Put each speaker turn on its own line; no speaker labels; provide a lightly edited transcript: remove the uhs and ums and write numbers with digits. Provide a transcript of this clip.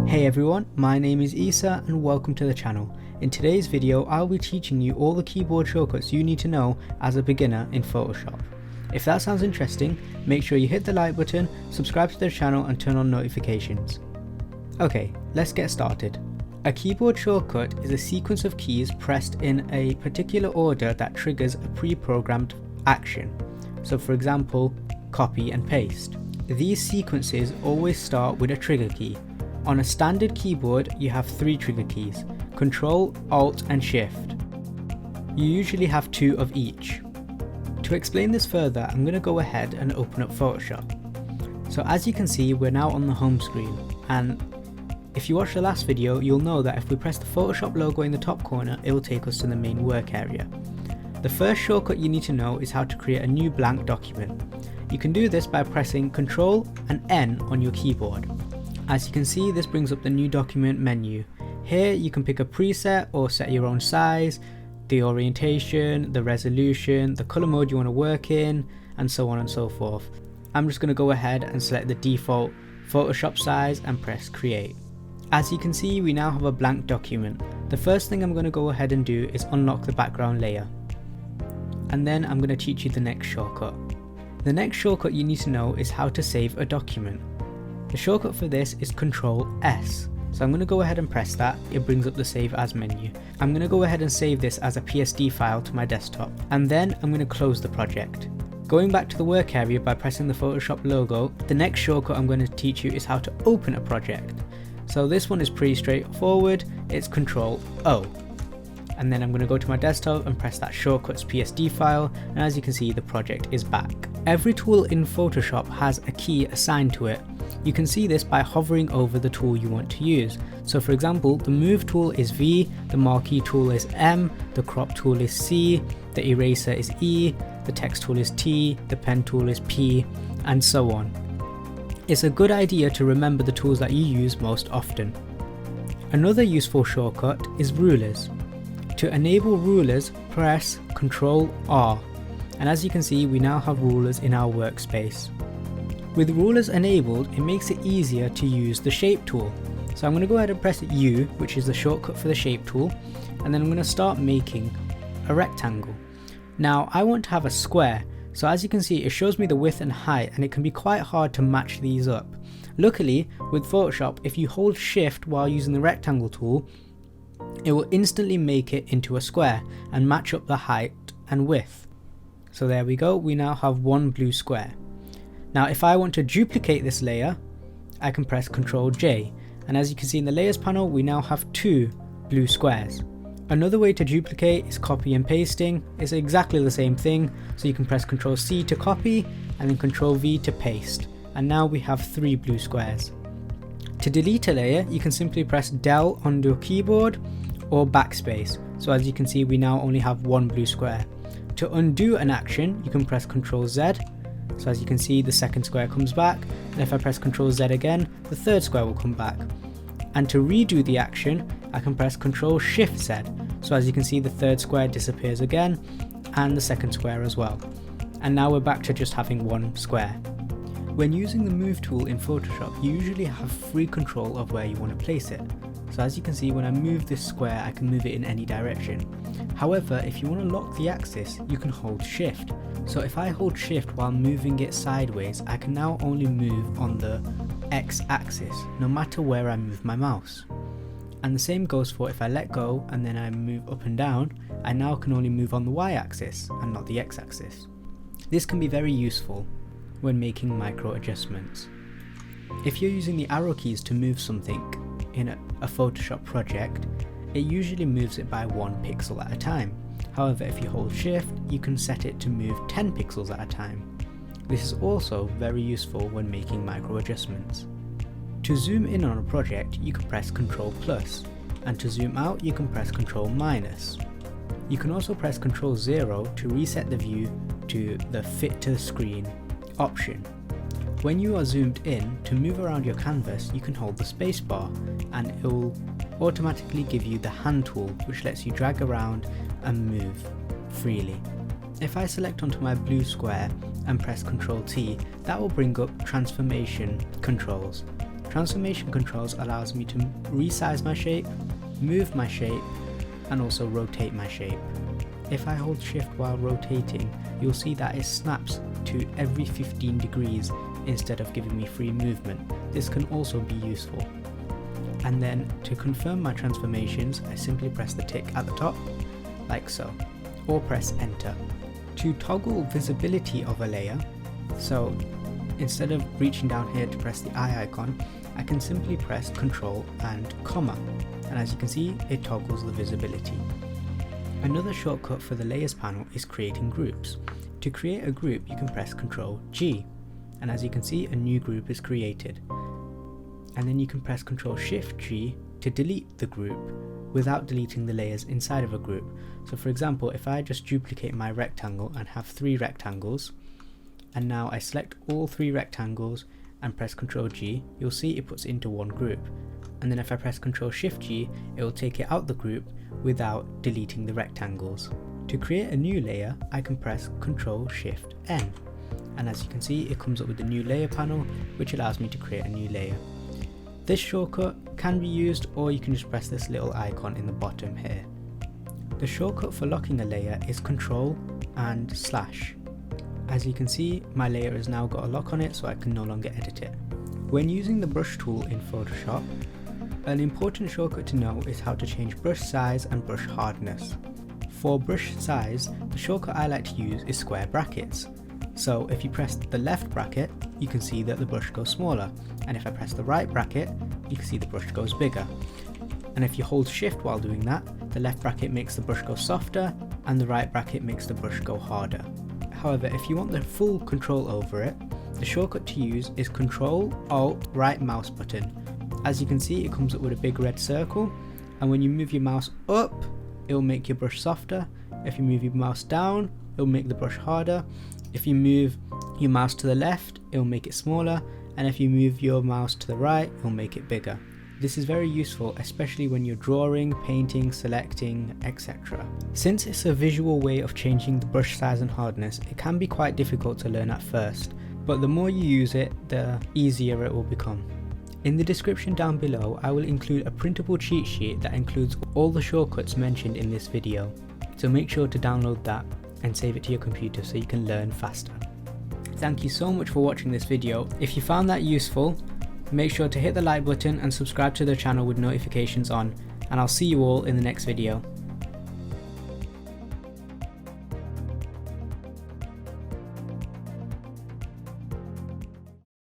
Hey everyone, my name is Essa and welcome to the channel. In today's video, I'll be teaching you all the keyboard shortcuts you need to know as a beginner in Photoshop. If that sounds interesting, make sure you hit the like button, subscribe to the channel and turn on notifications. Okay, let's get started. A keyboard shortcut is a sequence of keys pressed in a particular order that triggers a pre-programmed action. So for example, copy and paste. These sequences always start with a trigger key. On a standard keyboard, you have 3 trigger keys, Control, Alt and Shift. You usually have 2 of each. To explain this further, I'm going to go ahead and open up Photoshop. So as you can see, we're now on the home screen, and if you watched the last video, you'll know that if we press the Photoshop logo in the top corner, it will take us to the main work area. The first shortcut you need to know is how to create a new blank document. You can do this by pressing Ctrl and N on your keyboard. As you can see, this brings up the new document menu. Here you can pick a preset or set your own size, the orientation, the resolution, the color mode you want to work in, and so on and so forth. I'm just going to go ahead and select the default Photoshop size and press create. As you can see, we now have a blank document. The first thing I'm going to go ahead and do is unlock the background layer. And then I'm going to teach you the next shortcut. The next shortcut you need to know is how to save a document. The shortcut for this is Ctrl S. So I'm going to go ahead and press that. It brings up the save as menu. I'm going to go ahead and save this as a PSD file to my desktop. And then I'm going to close the project. Going back to the work area by pressing the Photoshop logo, the next shortcut I'm going to teach you is how to open a project. So this one is pretty straightforward. It's Ctrl O. And then I'm going to go to my desktop and press that shortcuts PSD file, and as you can see, the project is back. Every tool in Photoshop has a key assigned to it. You can see this by hovering over the tool you want to use. So for example, the move tool is V, the marquee tool is M, the crop tool is C, the eraser is E, the text tool is T, the pen tool is P, and so on. It's a good idea to remember the tools that you use most often. Another useful shortcut is rulers. To enable rulers, press Ctrl R, and as you can see, we now have rulers in our workspace. With rulers enabled, it makes it easier to use the shape tool. So I'm going to go ahead and press U, which is the shortcut for the shape tool, and then I'm going to start making a rectangle. Now I want to have a square, so as you can see, it shows me the width and height, and it can be quite hard to match these up. Luckily, with Photoshop, if you hold Shift while using the rectangle tool, it will instantly make it into a square and match up the height and width. So there we go, we now have one blue square. Now if I want to duplicate this layer, I can press Ctrl J, and as you can see in the layers panel, we now have 2 blue squares. Another way to duplicate is copy and pasting. It's exactly the same thing, so you can press Ctrl C to copy and then Ctrl V to paste, and now we have 3 blue squares. To delete a layer, you can simply press Del on your keyboard or backspace. So as you can see, we now only have 1 blue square. To undo an action, you can press Ctrl Z. So as you can see, the second square comes back, and if I press Ctrl Z again, the third square will come back. And to redo the action, I can press Ctrl Shift Z. So as you can see, the third square disappears again, and the second square as well. And now we're back to just having 1 square. When using the move tool in Photoshop, you usually have free control of where you want to place it. So as you can see, when I move this square, I can move it in any direction. However, if you want to lock the axis, you can hold Shift. So if I hold Shift while moving it sideways, I can now only move on the X axis, no matter where I move my mouse. And the same goes for if I let go and then I move up and down, I now can only move on the Y axis and not the X axis. This can be very useful when making micro adjustments. If you're using the arrow keys to move something in a Photoshop project, it usually moves it by 1 pixel at a time. However, if you hold Shift, you can set it to move 10 pixels at a time. This is also very useful when making micro adjustments. To zoom in on a project, you can press Ctrl plus, and to zoom out, you can press Ctrl minus. You can also press Ctrl 0 to reset the view to the fit to the screen option. When you are zoomed in, to move around your canvas, you can hold the spacebar, and it will automatically give you the hand tool, which lets you drag around and move freely. If I select onto my blue square and press Ctrl T, that will bring up transformation controls. Transformation controls allows me to resize my shape, move my shape, and also rotate my shape. If I hold shift while rotating, you'll see that it snaps to every 15 degrees instead of giving me free movement. This can also be useful. And then to confirm my transformations, I simply press the tick at the top, like so, or press enter. To toggle visibility of a layer, so instead of reaching down here to press the eye icon, I can simply press Ctrl and comma, and as you can see, it toggles the visibility. Another shortcut for the layers panel is creating groups. To create a group, you can press Ctrl G, and as you can see, a new group is created. And then you can press Ctrl Shift G to delete the group without deleting the layers inside of a group. So for example, if I just duplicate my rectangle and have 3 rectangles, and now I select all 3 rectangles and press Ctrl G, you'll see it puts it into one group. And then if I press Ctrl Shift G, it will take it out the group without deleting the rectangles. To create a new layer, I can press Ctrl Shift N, and as you can see, it comes up with the new layer panel, which allows me to create a new layer. This shortcut can be used, or you can just press this little icon in the bottom here. The shortcut for locking a layer is Ctrl and slash. As you can see, my layer has now got a lock on it, so I can no longer edit it. When using the brush tool in Photoshop, an important shortcut to know is how to change brush size and brush hardness. For brush size, the shortcut I like to use is square brackets. So if you press the left bracket, you can see that the brush goes smaller, and if I press the right bracket, you can see the brush goes bigger. And if you hold shift while doing that, the left bracket makes the brush go softer, and the right bracket makes the brush go harder. However, if you want the full control over it, the shortcut to use is Ctrl Alt right mouse button. As you can see, it comes up with a big red circle, and when you move your mouse up, it will make your brush softer. If you move your mouse down, it will make the brush harder. If you move your mouse to the left, it will make it smaller, and if you move your mouse to the right, it will make it bigger. This is very useful, especially when you're drawing, painting, selecting, etc. Since it's a visual way of changing the brush size and hardness, it can be quite difficult to learn at first, but the more you use it, the easier it will become. In the description down below, I will include a printable cheat sheet that includes all the shortcuts mentioned in this video, so make sure to download that and save it to your computer so you can learn faster. Thank you so much for watching this video. If you found that useful, make sure to hit the like button and subscribe to the channel with notifications on, and I'll see you all in the next video.